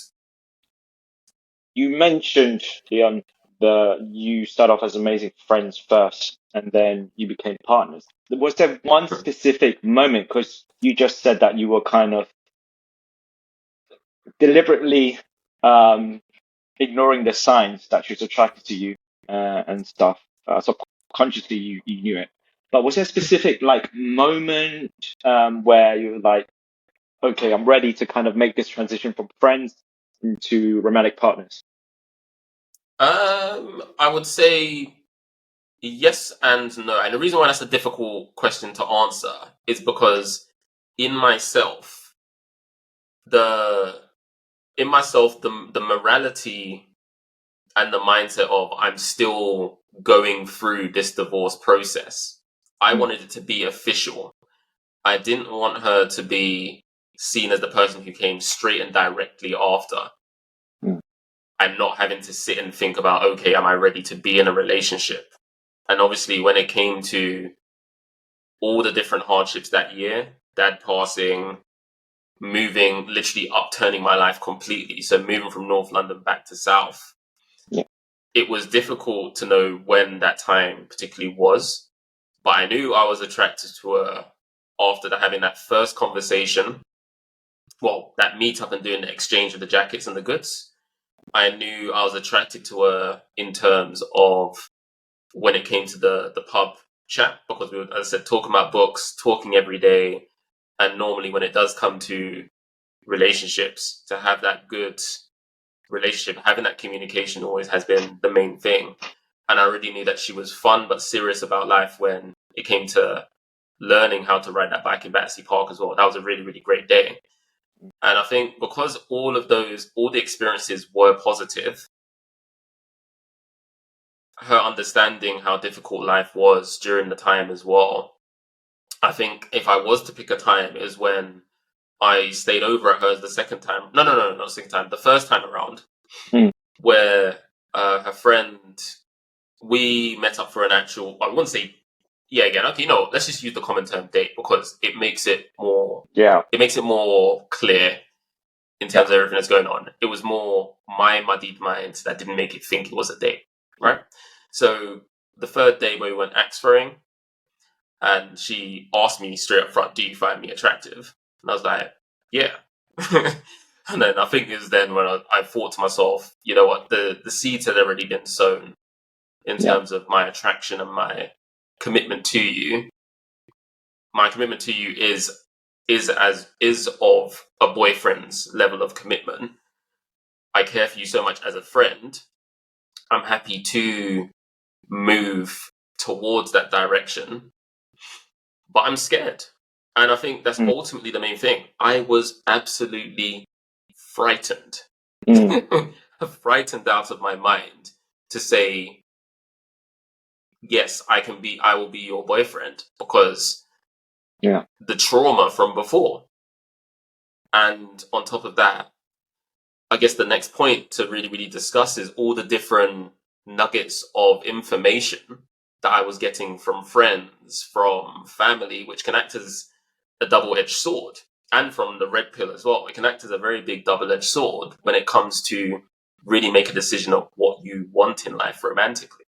You mentioned, Leon, you start off as amazing friends first, and then you became partners. Was there one specific moment? Because you just said that you were kind of deliberately ignoring the signs that she was attracted to you and stuff. Subconsciously, you knew it. But was there a specific like moment where you were like, okay, I'm ready to kind of make this transition from friends into romantic partners? I would say yes and no. And the reason why that's a difficult question to answer is because in myself, the the morality and the mindset of I'm still going through this divorce process. I Mm. wanted it to be official. I didn't want her to be seen as the person who came straight and directly after. Mm. I'm not having to sit and think about, okay, am I ready to be in a relationship? And obviously, when it came to all the different hardships that year, dad passing, moving, literally upturning my life completely. So moving from North London back to South, Yeah. it was difficult to know when that time particularly was. But I knew I was attracted to her after having that first conversation. Well, that meetup and doing the exchange of the jackets and the goods. I knew I was attracted to her in terms of when it came to the pub chat because we were, as I said, talking about books, talking every day. And normally when it does come to relationships, to have that good relationship, having that communication always has been the main thing. And I already knew that she was fun but serious about life when it came to learning how to ride that bike in Battersea Park as well. That was a really, really great day. And I think because all the experiences were positive, her understanding how difficult life was during the time as well. I think if I was to pick a time, is when I stayed over at hers the second time. No, not the second time. The first time around, Mm. where her friend, we met up for an actual. I wouldn't say, yeah, again. Okay, no, let's just use the common term date because it makes it more. Yeah. It makes it more clear in Yeah. terms of everything that's going on. It was more my muddied mind that didn't make it think it was a date, right? So the third day where we went axe throwing, and she asked me straight up front, "Do you find me attractive?" And I was like, "Yeah." And then I think it was then when I thought to myself, you know what, the seeds had already been sown in Yeah. terms of my attraction and my commitment to you. My commitment to you is of a boyfriend's level of commitment. I care for you so much as a friend. I'm happy to move towards that direction, but I'm scared. And I think that's Mm. ultimately the main thing. I was absolutely frightened, Mm. frightened out of my mind to say, yes, I will be your boyfriend because Yeah. the trauma from before. And on top of that, I guess the next point to really, really discuss is all the different nuggets of information that I was getting from friends, from family, which can act as a double-edged sword, and from the red pill as well. It can act as a very big double-edged sword when it comes to really make a decision of what you want in life romantically.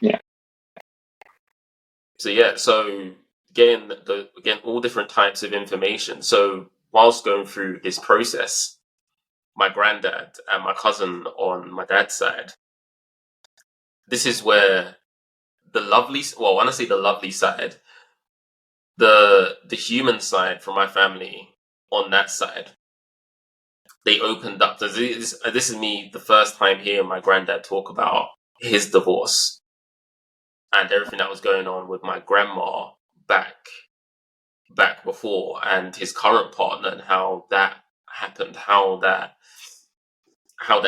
Yeah. So yeah, so again all different types of information. So whilst going through this process, my granddad and my cousin on my dad's side, this is where when I say the lovely side, the human side from my family on that side, they opened up. This is me the first time hearing my granddad talk about his divorce and everything that was going on with my grandma back before and his current partner and how that happened, how that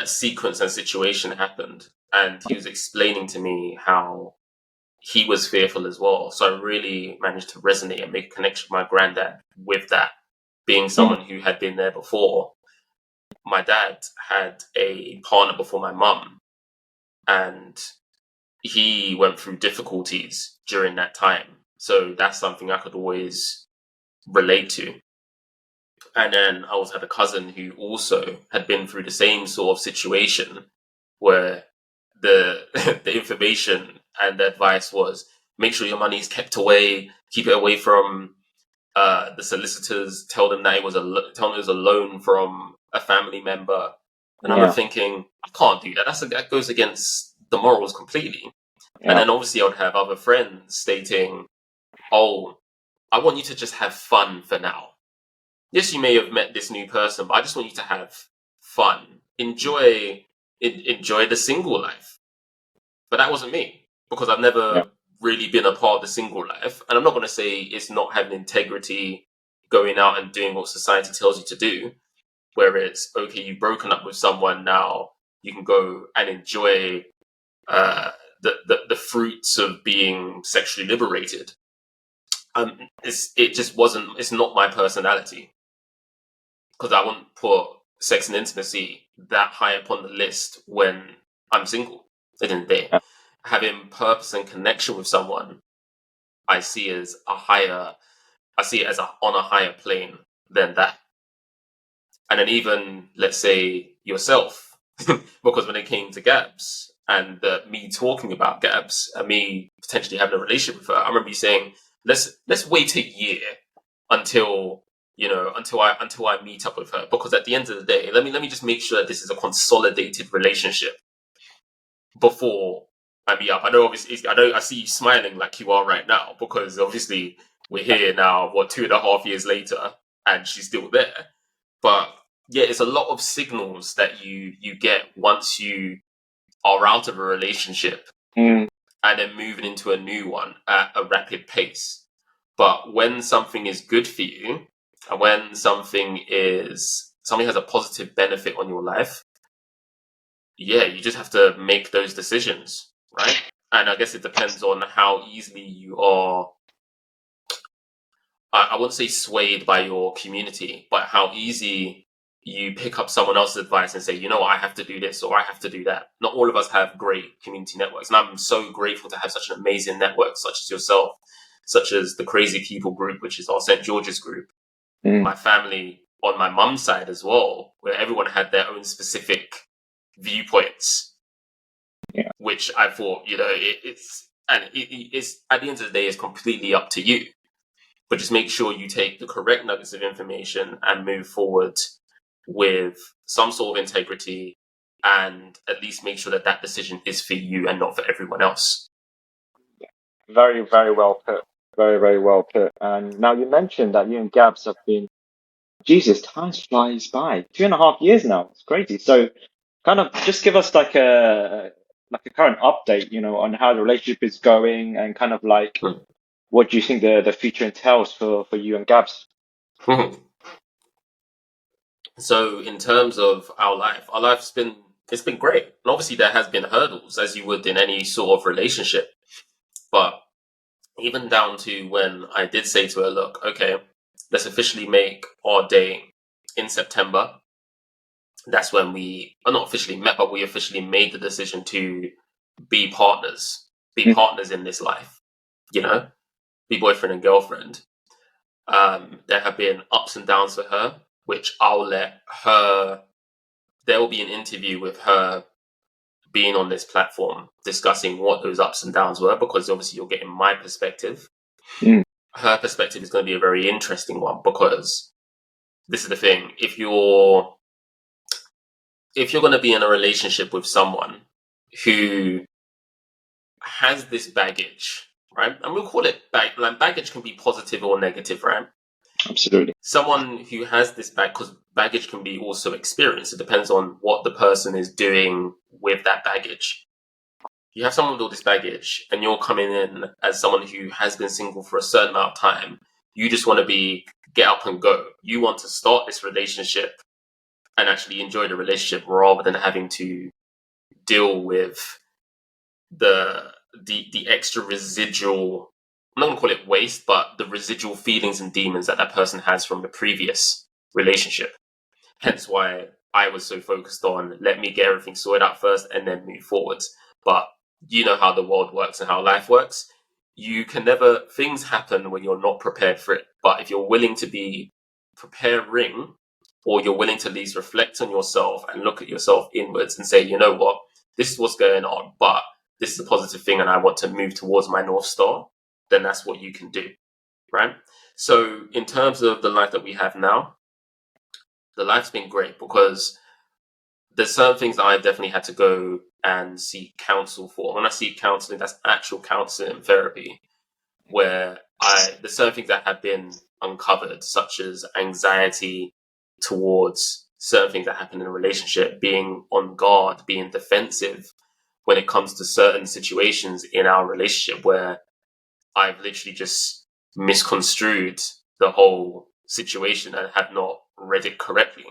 sequence and situation happened. And he was explaining to me how he was fearful as well. So I really managed to resonate and make a connection with my granddad with that, being someone who had been there before. My dad had a partner before my mum, and he went through difficulties during that time. So that's something I could always relate to. And then I also had a cousin who also had been through the same sort of situation where the the information and the advice was make sure your money is kept away, keep it away from the solicitors, tell them it was a loan from a family member. And I remember thinking, I can't do that. That goes against the morals completely. And then obviously I would have other friends stating, oh, I want you to just have fun for now. Yes, you may have met this new person, but I just want you to have fun. Enjoy the single life. But that wasn't me, because I've never really been a part of the single life. And I'm not going to say it's not having integrity, going out and doing what society tells you to do, where it's, okay, you've broken up with someone, now you can go and enjoy the fruits of being sexually liberated. It's not my personality, because I wouldn't put sex and intimacy that high up on the list when I'm single. At the end of the day, having purpose and connection with someone, I see it as on a higher plane than that. And then even, let's say, yourself, because when it came to Gabs and me talking about Gabs and me potentially having a relationship with her, I remember you saying, let's wait a year until I meet up with her, because at the end of the day, let me just make sure that this is a consolidated relationship before I meet up. I know, obviously, I see you smiling like you are right now, because obviously we're here now, 2.5 years later, and she's still there. But yeah, it's a lot of signals that you get once you are out of a relationship and then moving into a new one at a rapid pace. But when something is good for you, and when something has a positive benefit on your life, yeah, you just have to make those decisions, right? And I guess it depends on how easily you are, I wouldn't say swayed by your community, but how easy you pick up someone else's advice and say, you know what, I have to do this or I have to do that. Not all of us have great community networks. And I'm so grateful to have such an amazing network, such as yourself, such as the Crazy People group, which is our St. George's group. My family on my mum's side as well, where everyone had their own specific viewpoints, which I thought, it's at the end of the day, it's completely up to you. But just make sure you take the correct nuggets of information and move forward with some sort of integrity, and at least make sure that decision is for you and not for everyone else. Very, very well put. Very, very well put. And now you mentioned that you and Gabs have been, Jesus, time flies by. 2.5 years now. It's crazy. So kind of just give us like a current update, on how the relationship is going, and kind of like what do you think the future entails for you and Gabs? So in terms of our life's been great. And obviously there has been hurdles, as you would in any sort of relationship. But even down to when I did say to her, look, okay, let's officially make our day in September. That's when we are not officially met, but we officially made the decision to be partners in this life, be boyfriend and girlfriend. There have been ups and downs for her, which I'll let her, there will be an interview with her being on this platform discussing what those ups and downs were, because obviously you're getting my perspective. Her perspective is going to be a very interesting one, because this is the thing. If you're going to be in a relationship with someone who has this baggage, right? And we'll call it baggage can be positive or negative, right? Absolutely. Someone who has this because baggage can be also experience. It depends on what the person is doing with that baggage. You have someone with all this baggage, and you're coming in as someone who has been single for a certain amount of time. You just want to get up and go. You want to start this relationship and actually enjoy the relationship, rather than having to deal with the the extra residual, I'm not going to call it waste, but the residual feelings and demons that person has from the previous relationship. Hence why I was so focused on, let me get everything sorted out first and then move forwards. But you know how the world works and how life works. You can never, things happen when you're not prepared for it. But if you're willing to be preparing, or you're willing to at least reflect on yourself and look at yourself inwards and say, you know what, this is what's going on, but this is a positive thing and I want to move towards my North Star, then that's what you can do, right? So in terms of the life that we have now, the life's been great because there's certain things that I've definitely had to go and seek counsel for. When I seek counseling, that's actual counseling and therapy, where there's certain things that have been uncovered, such as anxiety towards certain things that happen in a relationship, being on guard, being defensive when it comes to certain situations in our relationship where I've literally just misconstrued the whole situation and have not read it correctly.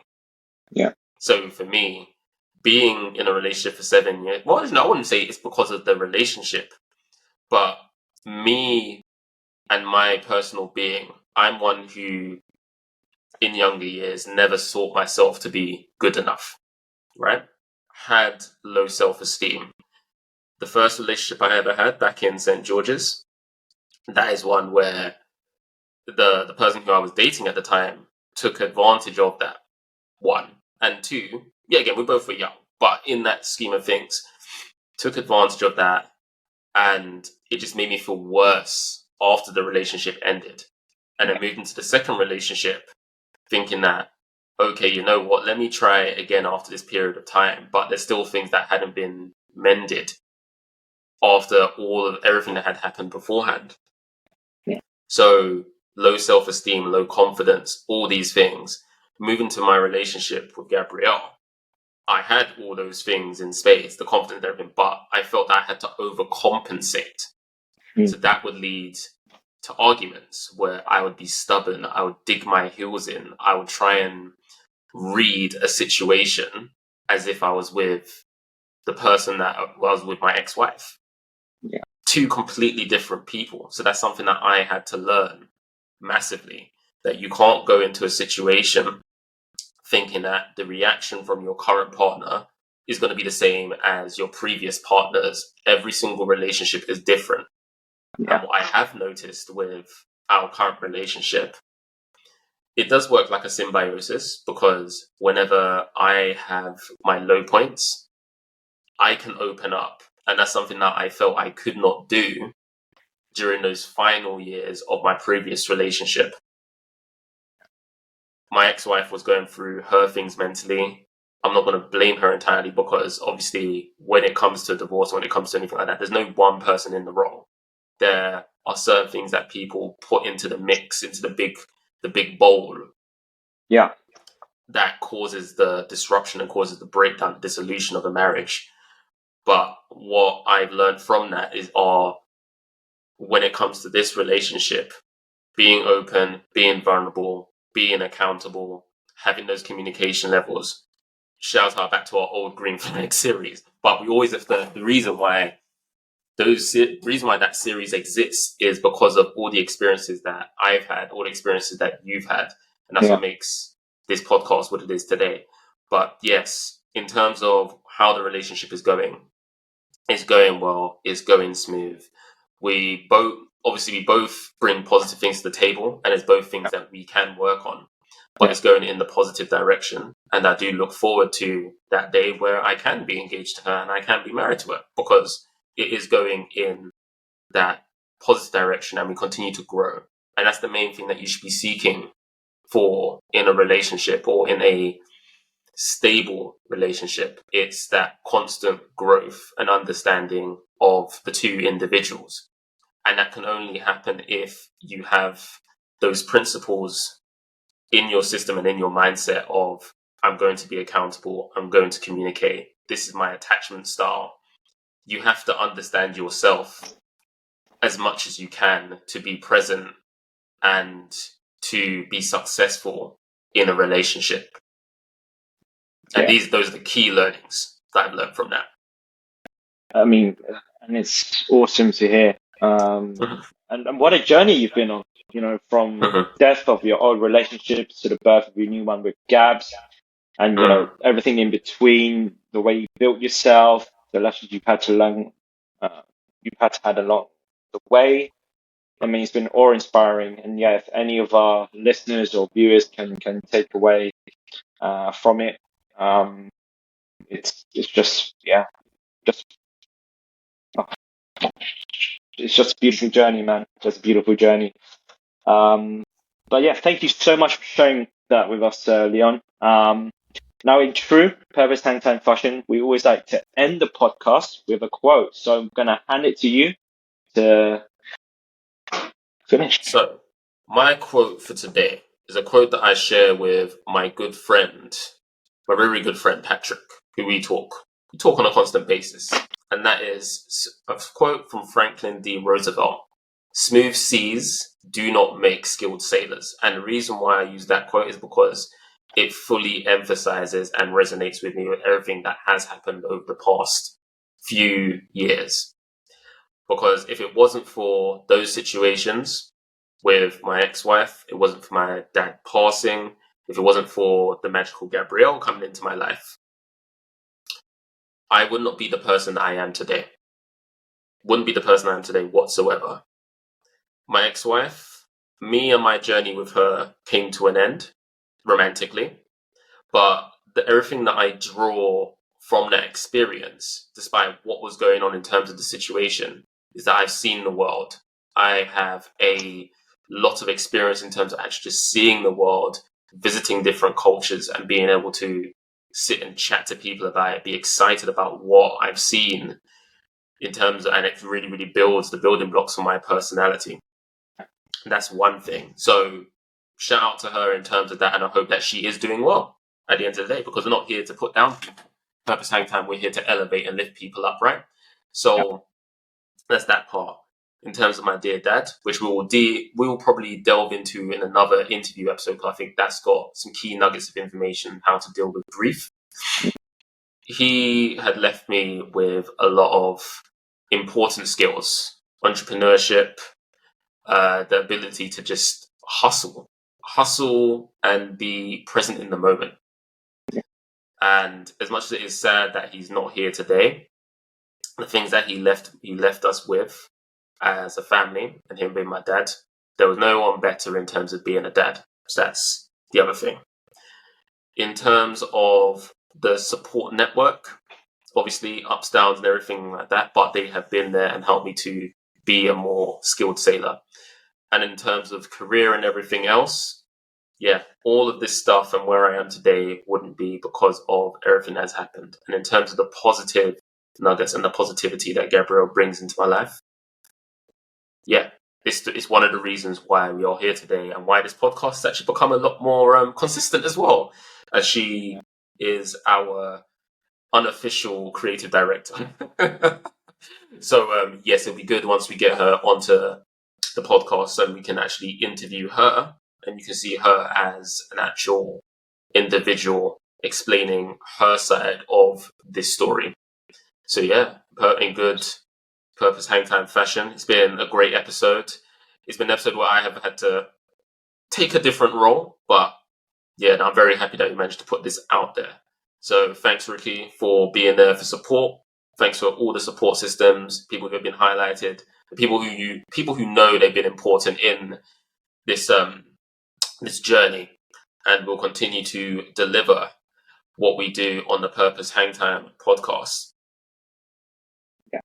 Yeah. So for me, being in a relationship for 7 years, well, I wouldn't say it's because of the relationship, but me and my personal being, I'm one who in younger years never thought myself to be good enough, right? Had low self-esteem. The first relationship I ever had back in St. George's, that is one where the person who I was dating at the time took advantage of that, one. And two, yeah, again, we both were young, but in that scheme of things, took advantage of that, and it just made me feel worse after the relationship ended. And I moved into the second relationship thinking that, okay, you know what, let me try again after this period of time, but there's still things that hadn't been mended after all of everything that had happened beforehand. Yeah. So low self-esteem, low confidence, all these things. Moving to my relationship with Gabrielle, I had all those things in space, the confidence and everything, but I felt that I had to overcompensate. So that would lead to arguments where I would be stubborn, I would dig my heels in, I would try and read a situation as if I was with the person that was with my ex-wife. Yeah. Two completely different people. So that's something that I had to learn massively, that you can't go into a situation thinking that the reaction from your current partner is going to be the same as your previous partners. Every single relationship is different. Yeah. And what I have noticed with our current relationship, it does work like a symbiosis, because whenever I have my low points, I can open up. And that's something that I felt I could not do during those final years of my previous relationship. My ex-wife was going through her things mentally. I'm not going to blame her entirely, because obviously when it comes to divorce, when it comes to anything like that, there's no one person in the wrong. There are certain things that people put into the mix, into the big bowl. Yeah. That causes the disruption and causes the breakdown, the dissolution of a marriage. But what I've learned from that is, when it comes to this relationship, being open, being vulnerable, being accountable, having those communication levels. Shout out back to our old Green Flag series. But we always have the reason why that series exists is because of all the experiences that I've had, all the experiences that you've had. And that's what makes this podcast what it is today. But yes, in terms of how the relationship is going, it's going well, it's going smooth. We both bring positive things to the table, and it's both things that we can work on, but it's going in the positive direction. And I do look forward to that day where I can be engaged to her and I can be married to her, because it is going in that positive direction and we continue to grow. And that's the main thing that you should be seeking for in a relationship or in a stable relationship. It's that constant growth and understanding of the two individuals. And that can only happen if you have those principles in your system and in your mindset of, I'm going to be accountable, I'm going to communicate, this is my attachment style. You have to understand yourself as much as you can to be present and to be successful in a relationship. And those are the key learnings that I've learned from that. I mean, and it's awesome to hear. Mhm. And what a journey you've been on, from Mhm. death of your old relationships to the birth of your new one with Gabs, and, Mm. everything in between, the way you built yourself, the lessons you've had to learn, you've had to had along the way. I mean, it's been awe-inspiring. And yeah, if any of our listeners or viewers can take away from it, um, it's just, yeah, just it's just a beautiful journey, man. Just a beautiful journey. Um, but yeah, thank you so much for sharing that with us, Leon. Now, in true Purpose Hangtime fashion, we always like to end the podcast with a quote. So I'm going to hand it to you to finish. So, my quote for today is a quote that I share with my good friend, my very good friend Patrick, who we talk. We talk on a constant basis. And that is a quote from Franklin D. Roosevelt. Smooth seas do not make skilled sailors. And the reason why I use that quote is because it fully emphasizes and resonates with me with everything that has happened over the past few years. Because if it wasn't for those situations with my ex-wife, it wasn't for my dad passing, if it wasn't for the magical Gabrielle coming into my life, I would not be the person I am today. Wouldn't be the person I am today whatsoever. My ex-wife, me and my journey with her came to an end romantically, but everything that I draw from that experience, despite what was going on in terms of the situation, is that I've seen the world. I have a lot of experience in terms of actually just seeing the world, visiting different cultures, and being able to sit and chat to people about it, be excited about what I've seen in terms of, and it really, really builds the building blocks for my personality. That's one thing. So shout out to her in terms of that, and I hope that she is doing well at the end of the day, because we're not here to put down people. Purpose Hang Time, we're here to elevate and lift people up, right? So that's that part. In terms of my dear dad, which we will probably delve into in another interview episode, because I think that's got some key nuggets of information how to deal with grief. He had left me with a lot of important skills, entrepreneurship, the ability to just hustle and be present in the moment. And as much as it is sad that he's not here today, the things that he left us with as a family, and him being my dad, there was no one better in terms of being a dad. So that's the other thing. In terms of the support network, obviously ups, downs, and everything like that, but they have been there and helped me to be a more skilled sailor. And in terms of career and everything else, yeah, all of this stuff and where I am today wouldn't be because of everything that's happened. And in terms of the positive nuggets and the positivity that Gabrielle brings into my life, yeah, it's one of the reasons why we are here today and why this podcast has actually become a lot more consistent as well, as she is our unofficial creative director. So yes, it'll be good once we get her onto the podcast so we can actually interview her and you can see her as an actual individual explaining her side of this story. So yeah, in good Purpose Hangtime fashion, it's been a great episode. It's been an episode where I have had to take a different role, but yeah, I'm very happy that we managed to put this out there. So thanks, Ricky, for being there for support. Thanks for all the support systems, people who have been highlighted, the people who know they've been important in this this journey, and will continue to deliver what we do on the Purpose Hangtime podcast. Yeah,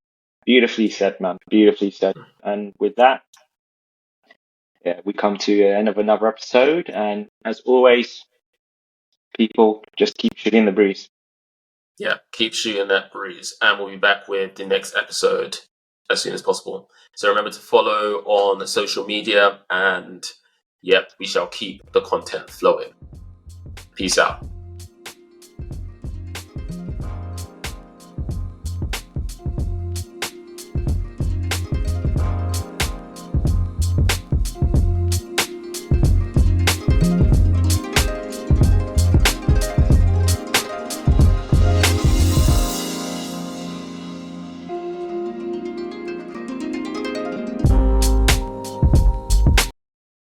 beautifully said, man. Beautifully said. And with that, yeah, we come to the end of another episode. And as always, people just keep shooting the breeze. Yeah, keep shooting that breeze, and we'll be back with the next episode as soon as possible. So remember to follow on social media, and yep, we shall keep the content flowing. Peace out.